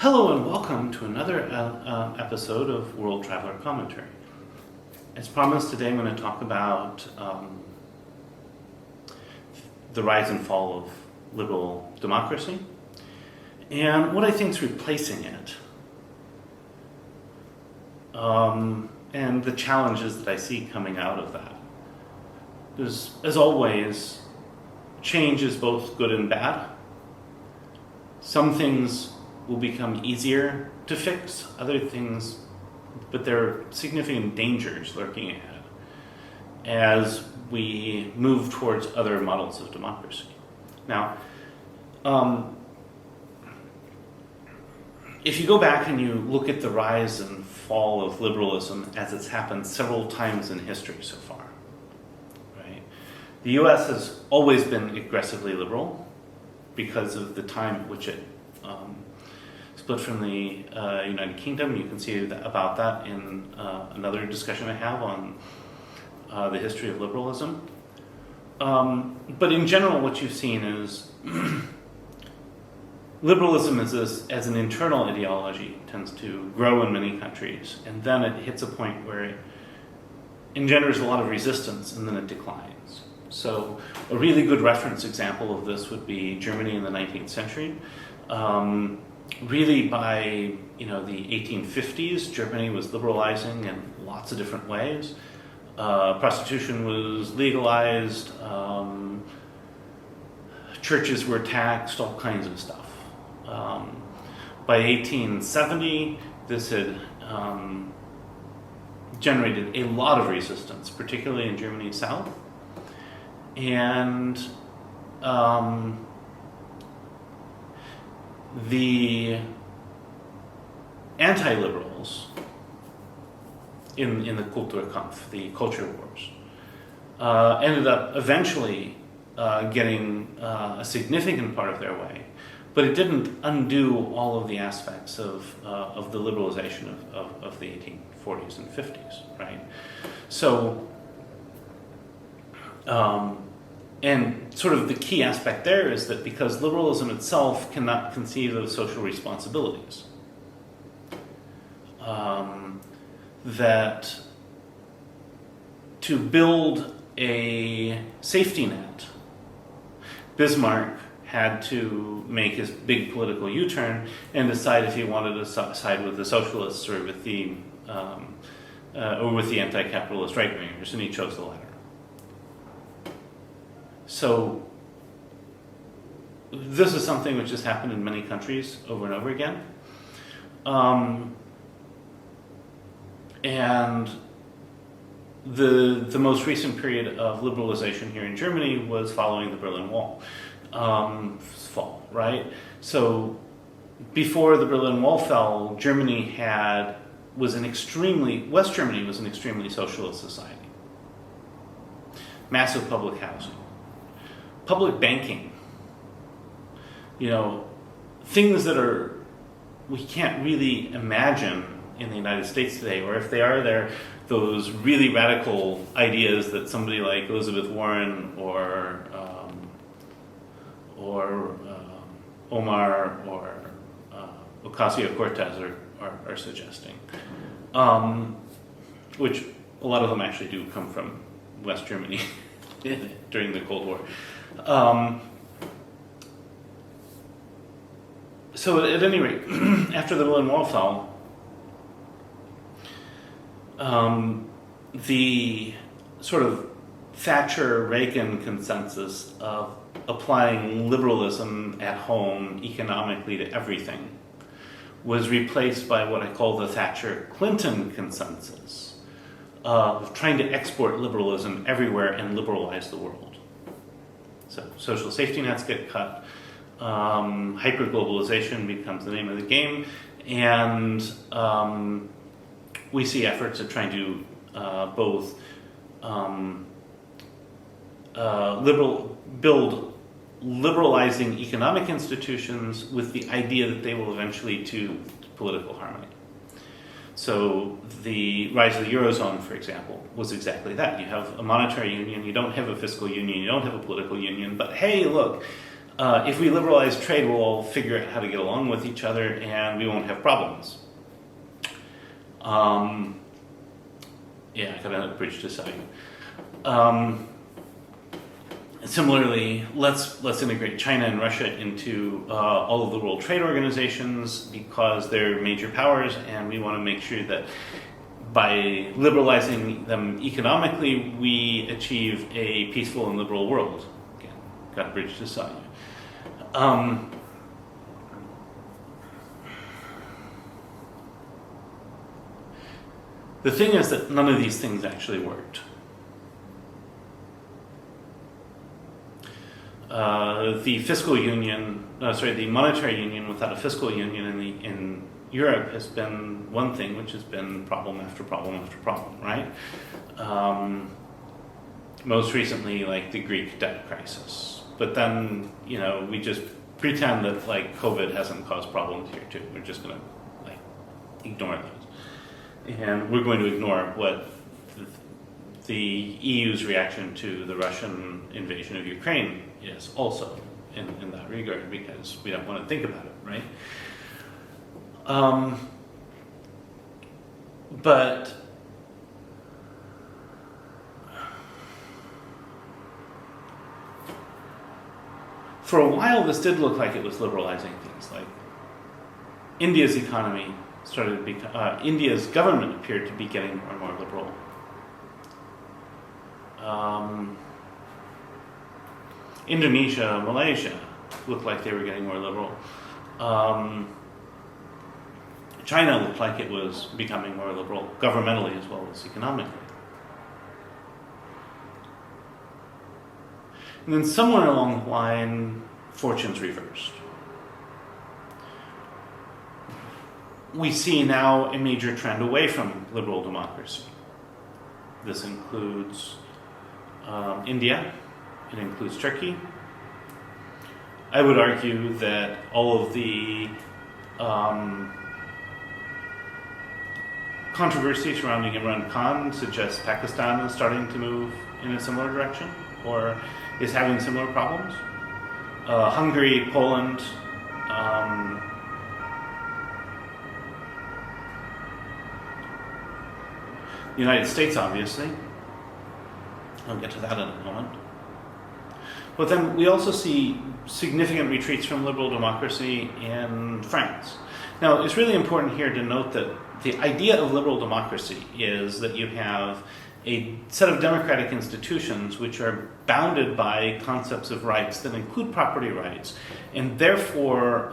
Hello and welcome to another episode of World Traveler Commentary. As promised, today I'm going to talk about the rise and fall of liberal democracy and what I think is replacing it, and the challenges that I see coming out of that. Because, as always, change is both good and bad. Some things will become easier to fix, other things, but there are significant dangers lurking ahead as we move towards other models of democracy. Now, if you go back and you look at the rise and fall of liberalism as it's happened several times in history so far, right? The US has always been aggressively liberal because of the time at which it split from the United Kingdom. You can see about that in another discussion I have on the history of liberalism. But in general, what you've seen is liberalism as an internal ideology tends to grow in many countries, and then it hits a point where it engenders a lot of resistance, and then it declines. So a really good reference example of this would be Germany in the 19th century. Really by the 1850s, Germany was liberalizing in lots of different ways. Prostitution was legalized, churches were taxed, all kinds of stuff. By 1870, this had generated a lot of resistance, particularly in Germany South. And the anti-liberals in the Kulturkampf, the culture wars, ended up eventually getting a significant part of their way, but it didn't undo all of the aspects of the liberalization of the 1840s and 50s, right? So, and sort of the key aspect there is that because liberalism itself cannot conceive of social responsibilities, that to build a safety net, Bismarck had to make his big political U-turn and decide if he wanted to side with the socialists or with the anti-capitalist right-wingers, and he chose the latter. So this is something which has happened in many countries over and over again. And the most recent period of liberalization here in Germany was following the Berlin Wall fall, right? So before the Berlin Wall fell, West Germany was an extremely socialist society. Massive public housing. Public banking, things that we can't really imagine in the United States today, or if they are there, those really radical ideas that somebody like Elizabeth Warren or Omar or Ocasio-Cortez are suggesting, which a lot of them actually do come from West Germany during the Cold War. So at any rate, after the Berlin Wall fell, the sort of Thatcher-Reagan consensus of applying liberalism at home economically to everything was replaced by what I call the Thatcher-Clinton consensus of trying to export liberalism everywhere and liberalize the world. So social safety nets get cut, hyperglobalization becomes the name of the game, and we see efforts at trying to both build liberalizing economic institutions with the idea that they will eventually lead to political harmony. So the rise of the Eurozone, for example, was exactly that. You have a monetary union, you don't have a fiscal union, you don't have a political union, but hey, look, If we liberalize trade, we'll all figure out how to get along with each other and we won't have problems. Yeah, I got a bridge to sell you. Similarly, let's integrate China and Russia into all of the world trade organizations because they're major powers, and we want to make sure that by liberalizing them economically, we achieve a peaceful and liberal world. Again, got a bridge to sell you. The thing is that none of these things actually worked. The fiscal union, the monetary union without a fiscal union in Europe has been one thing, which has been problem after problem after problem, right? Most recently, like the Greek debt crisis. But then, we just pretend that like COVID hasn't caused problems here too. We're just going to like ignore those, and we're going to ignore what the EU's reaction to the Russian invasion of Ukraine is also in that regard, because we don't want to think about it, right? But for a while, this did look like it was liberalizing things. Like India's economy started to India's government appeared to be getting more and more liberal. Indonesia, Malaysia looked like they were getting more liberal. China looked like it was becoming more liberal, governmentally as well as economically. And then somewhere along the line, fortunes reversed. We see now a major trend away from liberal democracy. This includes India. It includes Turkey. I would argue that all of the controversy surrounding Imran Khan suggests Pakistan is starting to move in a similar direction, or is having similar problems. Hungary, Poland, the United States, obviously. I'll get to that in a moment. But then we also see significant retreats from liberal democracy in France. Now, it's really important here to note that the idea of liberal democracy is that you have a set of democratic institutions which are bounded by concepts of rights that include property rights, and therefore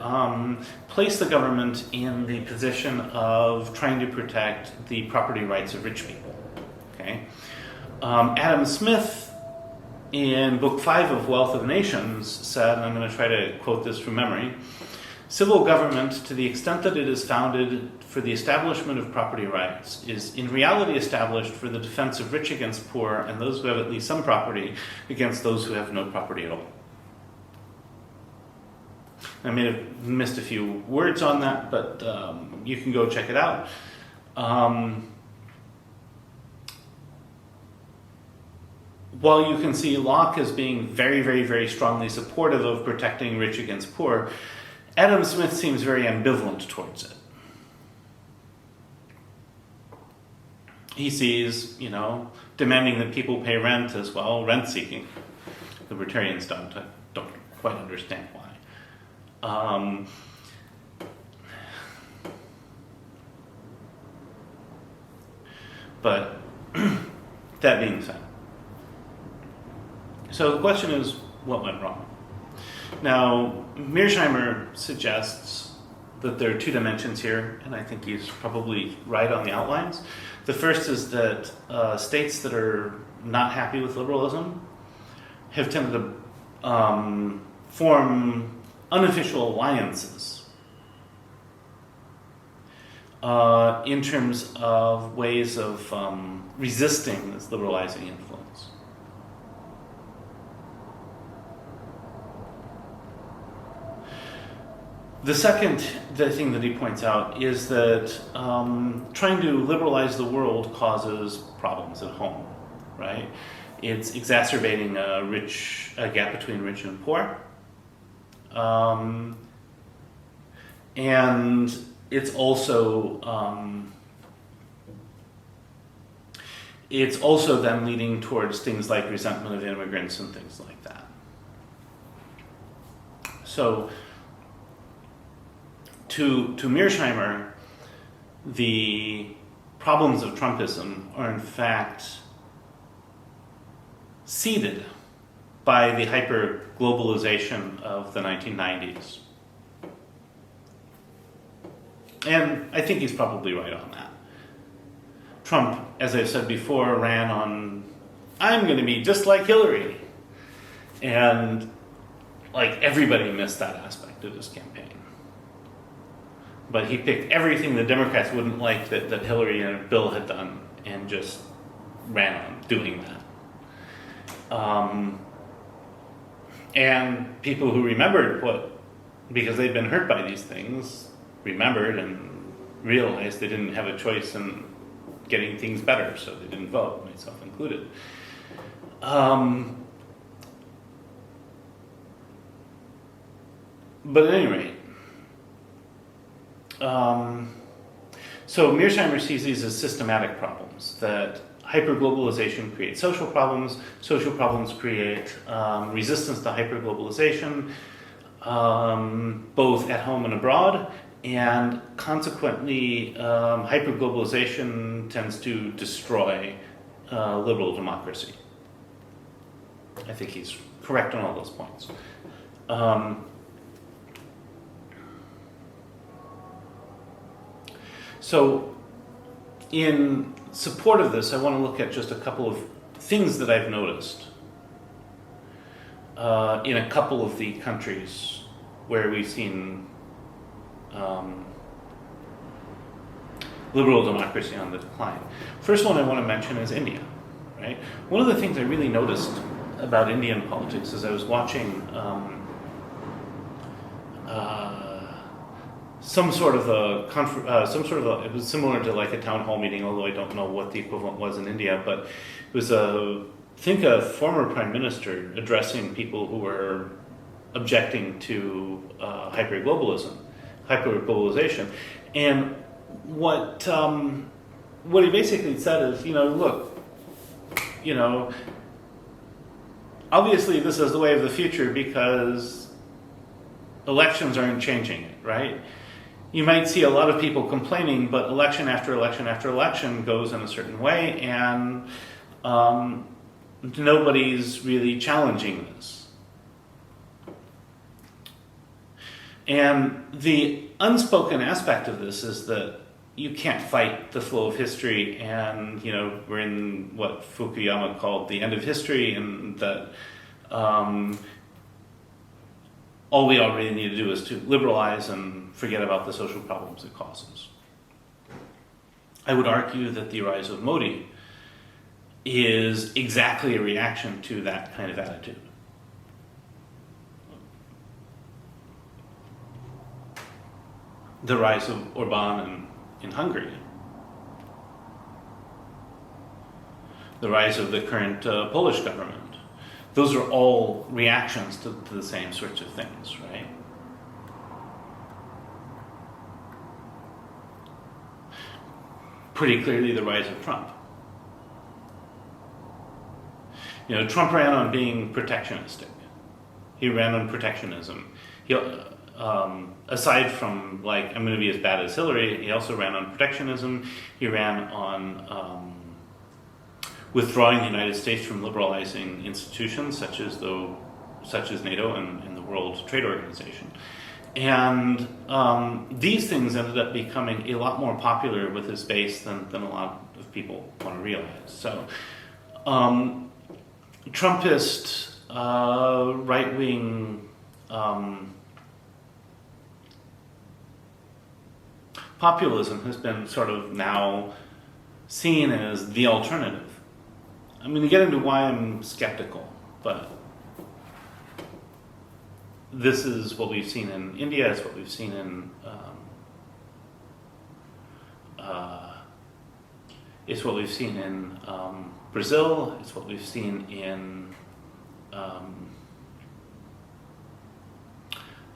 place the government in the position of trying to protect the property rights of rich people. Okay? Adam Smith, in Book 5 of Wealth of Nations, said, and I'm going to try to quote this from memory, "Civil government, to the extent that it is founded for the establishment of property rights, is in reality established for the defense of rich against poor and those who have at least some property against those who have no property at all." I may have missed a few words on that, but you can go check it out. While you can see Locke as being very, very, very strongly supportive of protecting rich against poor, Adam Smith seems very ambivalent towards it. He sees, demanding that people pay rent as well, rent-seeking. Libertarians don't quite understand why. But that being said, so the question is, what went wrong? Now, Mearsheimer suggests that there are two dimensions here, and I think he's probably right on the outlines. The first is that states that are not happy with liberalism have tended to form unofficial alliances in terms of ways of resisting this liberalizing influence. The second thing that he points out is that trying to liberalize the world causes problems at home, right? It's exacerbating a gap between rich and poor. And it's also then leading towards things like resentment of immigrants and things like that. So to Mearsheimer, the problems of Trumpism are in fact seeded by the hyper-globalization of the 1990s. And I think he's probably right on that. Trump, as I've said before, ran on, I'm going to be just like Hillary. And like everybody missed that aspect of his campaign. But he picked everything the Democrats wouldn't like that Hillary and Bill had done and just ran on doing that. And people who remembered because they'd been hurt by these things, remembered and realized they didn't have a choice in getting things better, so they didn't vote, myself included. But at any rate, so Mearsheimer sees these as systematic problems, that hyperglobalization creates social problems create resistance to hyperglobalization, both at home and abroad, and consequently hyperglobalization tends to destroy liberal democracy. I think he's correct on all those points. So in support of this, I want to look at just a couple of things that I've noticed in a couple of the countries where we've seen liberal democracy on the decline. First one I want to mention is India, right? One of the things I really noticed about Indian politics is I was watching it was similar to like a town hall meeting, although I don't know what the equivalent was in India, but it was a former prime minister addressing people who were objecting to hyperglobalization. And what he basically said is, look, obviously this is the way of the future because elections aren't changing it, right? You might see a lot of people complaining, but election after election after election goes in a certain way, and nobody's really challenging this. And the unspoken aspect of this is that you can't fight the flow of history, and we're in what Fukuyama called the end of history, and that all we all really need to do is to liberalize and forget about the social problems it causes. I would argue that the rise of Modi is exactly a reaction to that kind of attitude. The rise of Orban in Hungary. The rise of the current Polish government. Those are all reactions to the same sorts of things, right? Pretty clearly the rise of Trump. Trump ran on being protectionistic. He ran on protectionism. He, aside from I'm going to be as bad as Hillary, he also ran on protectionism. He ran on withdrawing the United States from liberalizing institutions such as NATO and the World Trade Organization. And these things ended up becoming a lot more popular with his base than a lot of people want to realize. So Trumpist right-wing populism has been sort of now seen as the alternative. I'm going to get into why I'm skeptical, but this is what we've seen in India, it's what we've seen in Brazil, it's what we've seen in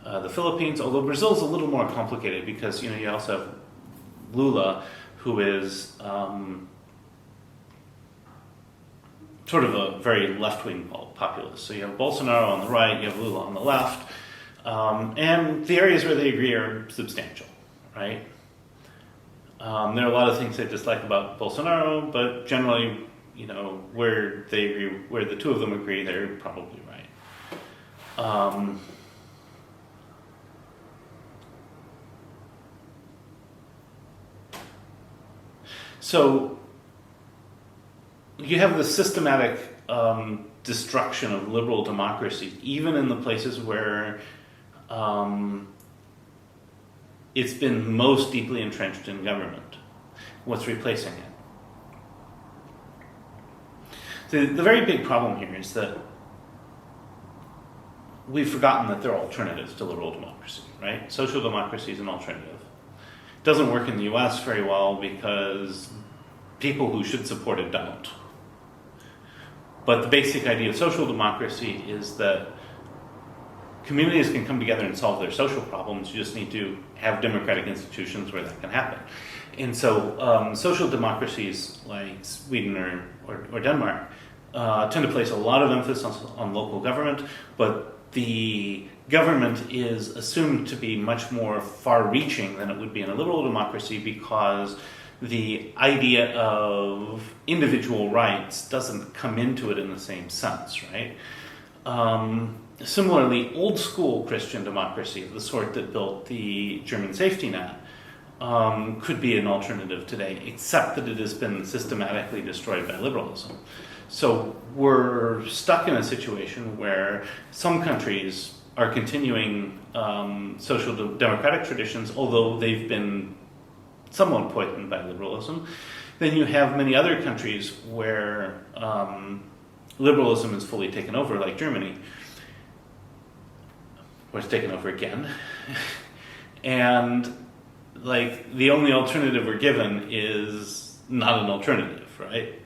the Philippines, although Brazil's a little more complicated because you also have Lula, who is sort of a very left-wing populist. So you have Bolsonaro on the right, you have Lula on the left, and the areas where they agree are substantial, right? There are a lot of things they dislike about Bolsonaro, but generally, where they agree, where the two of them agree, they're probably right. So you have the systematic destruction of liberal democracy, even in the places where it's been most deeply entrenched in government. What's replacing it? So the very big problem here is that we've forgotten that there are alternatives to liberal democracy, right? Social democracy is an alternative. It doesn't work in the US very well because people who should support it don't. But the basic idea of social democracy is that communities can come together and solve their social problems. You just need to have democratic institutions where that can happen. And so social democracies like Sweden or Denmark tend to place a lot of emphasis on local government, but the government is assumed to be much more far-reaching than it would be in a liberal democracy because the idea of individual rights doesn't come into it in the same sense, right? Similarly, old-school Christian democracy, the sort that built the German safety net, could be an alternative today, except that it has been systematically destroyed by liberalism. So we're stuck in a situation where some countries are continuing social democratic traditions, although they've been somewhat poisoned by liberalism. Then you have many other countries where liberalism is fully taken over, like Germany, or it's taken over again. And the only alternative we're given is not an alternative, right?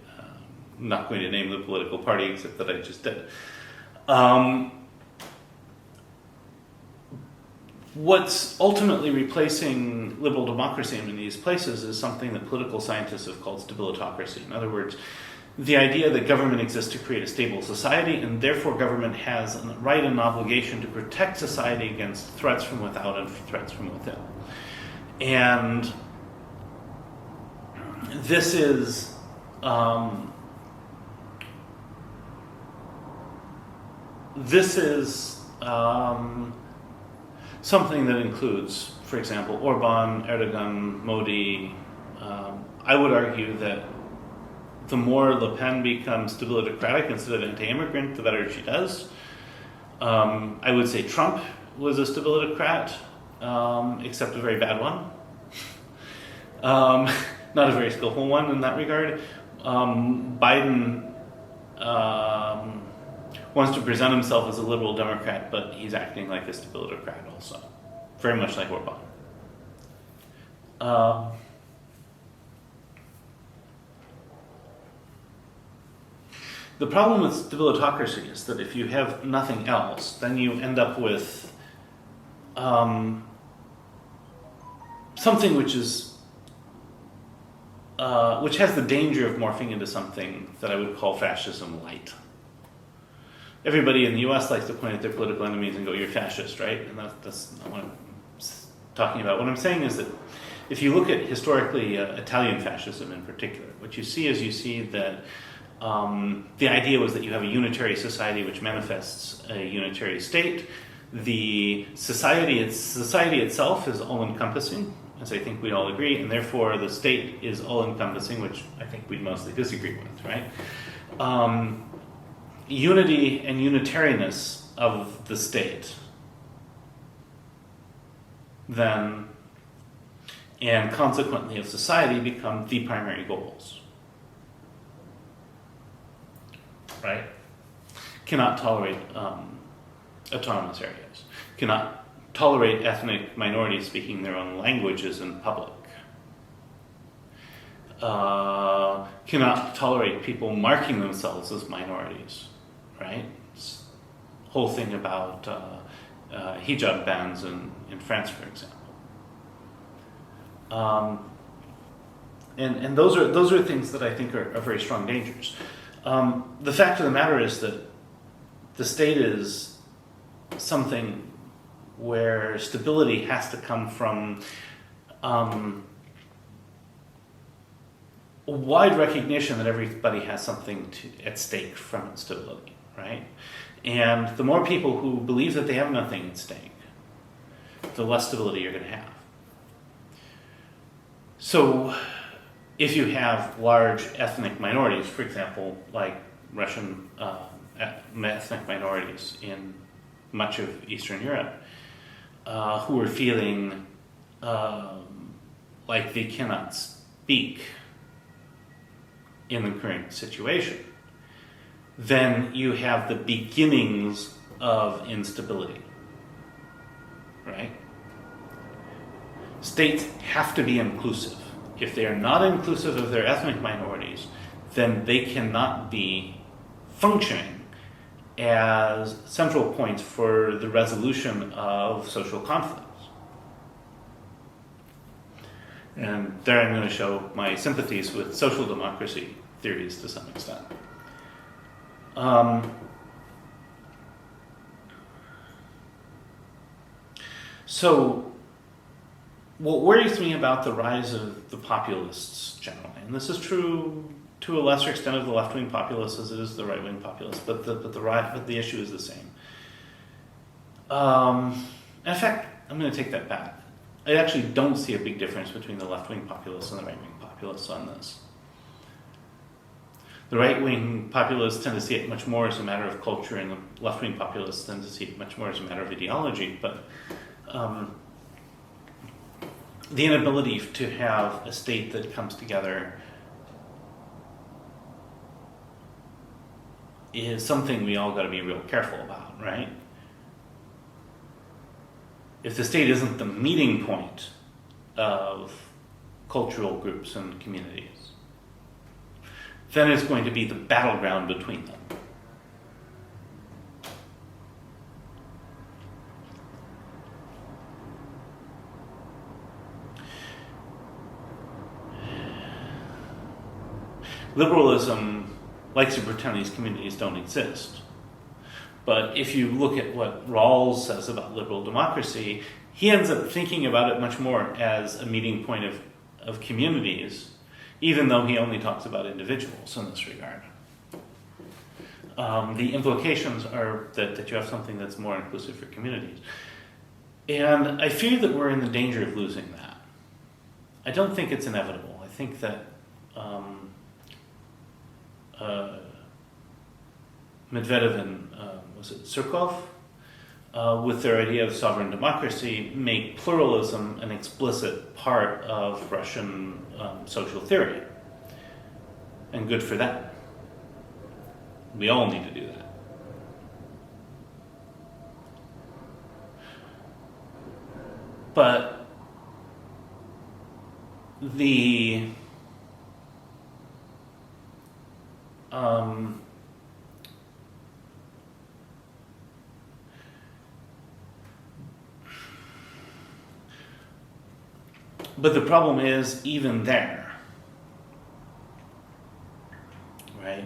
I'm not going to name the political party, except that I just did. What's ultimately replacing liberal democracy in these places is something that political scientists have called stabilitocracy. In other words, the idea that government exists to create a stable society, and therefore government has a right and obligation to protect society against threats from without and threats from within. And this is something that includes, for example, Orban, Erdogan, Modi. I would argue that the more Le Pen becomes stabilitocratic instead of anti-immigrant, the better she does. I would say Trump was a stabilitocrat, except a very bad one. Not a very skillful one in that regard. Biden wants to present himself as a liberal Democrat, but he's acting like a stabilitocrat also, very much like Orban. The problem with stabilitocracy is that if you have nothing else, then you end up with something which has the danger of morphing into something that I would call fascism light. Everybody in the US likes to point at their political enemies and go, "You're fascist," right? And that's not what I'm talking about. What I'm saying is that if you look at historically Italian fascism in particular, what you see is that the idea was that you have a unitary society which manifests a unitary state. The society itself is all-encompassing, as I think we'd all agree, and therefore the state is all-encompassing, which I think we'd mostly disagree with, right? Unity and unitariness of the state then, and consequently of society, become the primary goals. Right? Cannot tolerate autonomous areas. Cannot tolerate ethnic minorities speaking their own languages in public. Cannot tolerate people marking themselves as minorities. Right? This whole thing about hijab bans in France, for example. And those are things that I think are very strong dangers. The fact of the matter is that the state is something where stability has to come from a wide recognition that everybody has something at stake from its stability, right? And the more people who believe that they have nothing at stake, the less stability you're going to have. So if you have large ethnic minorities, for example, like Russian ethnic minorities in much of Eastern Europe, who are feeling like they cannot speak in the current situation, then you have the beginnings of instability, right? States have to be inclusive. If they are not inclusive of their ethnic minorities, then they cannot be functioning as central points for the resolution of social conflicts. And there I'm going to show my sympathies with social democracy theories to some extent. So, what worries me about the rise of the populists generally, and this is true to a lesser extent of the left-wing populists as it is the right-wing populists, but the issue is the same. In fact, I'm going to take that back. I actually don't see a big difference between the left-wing populists and the right-wing populists on this. The right-wing populists tend to see it much more as a matter of culture, and the left-wing populists tend to see it much more as a matter of ideology. But the inability to have a state that comes together is something we all got to be real careful about, right? If the state isn't the meeting point of cultural groups and communities, then it's going to be the battleground between them. Liberalism likes to pretend these communities don't exist. But if you look at what Rawls says about liberal democracy, he ends up thinking about it much more as a meeting point of communities, even though he only talks about individuals in this regard. The implications are that you have something that's more inclusive for communities. And I fear that we're in the danger of losing that. I don't think it's inevitable. I think that Medvedev and was it Surkov, with their idea of sovereign democracy, make pluralism an explicit part of Russian social theory. And good for them. We all need to do that. But but the problem is even there, right?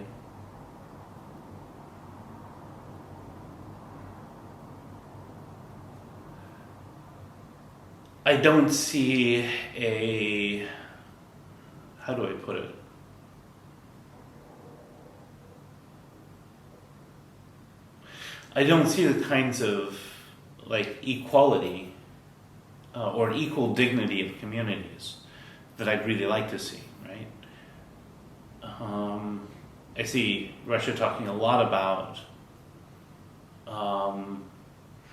I don't see how do I put it? I don't see the kinds of equality or equal dignity of communities that I'd really like to see, right? I see Russia talking a lot about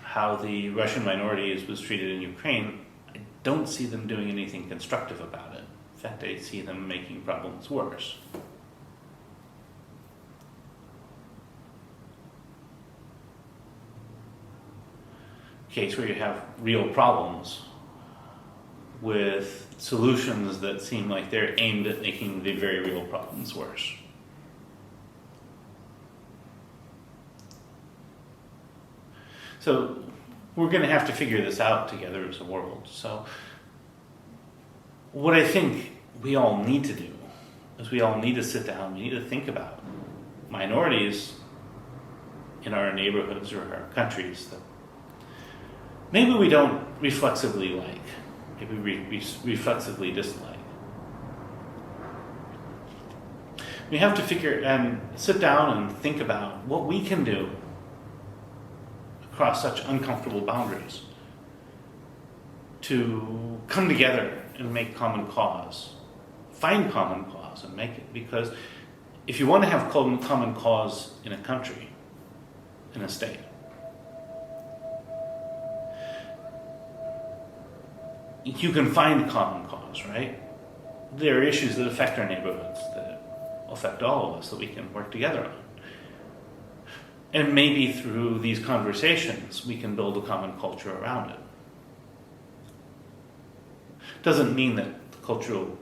how the Russian minority was treated in Ukraine. I don't see them doing anything constructive about it. In fact, I see them making problems worse. Case where you have real problems with solutions that seem like they're aimed at making the very real problems worse. So we're going to have to figure this out together as a world. So what I think we all need to do is we all need to sit down, we need to think about minorities in our neighborhoods or our countries that maybe we don't reflexively like, maybe we reflexively dislike. We have to figure and sit down and think about what we can do across such uncomfortable boundaries to come together and make common cause, find common cause and make it. Because if you want to have common cause in a country, in a state, you can find common cause, right? There are issues that affect our neighborhoods, that affect all of us, that we can work together on. And maybe through these conversations, we can build a common culture around it. Doesn't mean that the cultural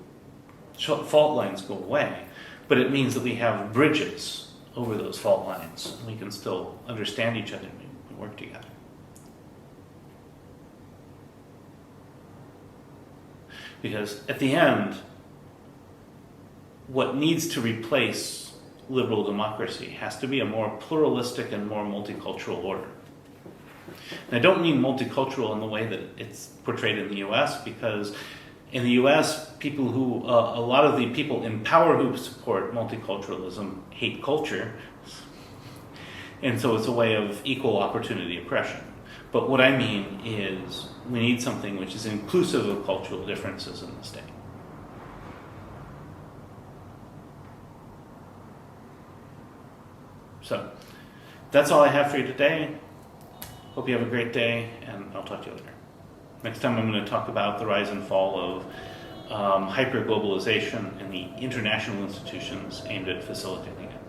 fault lines go away, but it means that we have bridges over those fault lines, and we can still understand each other and work together. Because at the end, what needs to replace liberal democracy has to be a more pluralistic and more multicultural order. And I don't mean multicultural in the way that it's portrayed in the US, because in the US, people who, a lot of the people in power who support multiculturalism hate culture. And so it's a way of equal opportunity oppression. But what I mean is we need something which is inclusive of cultural differences in the state. So that's all I have for you today. Hope you have a great day, and I'll talk to you later. Next time I'm going to talk about the rise and fall of hyper-globalization and the international institutions aimed at facilitating it.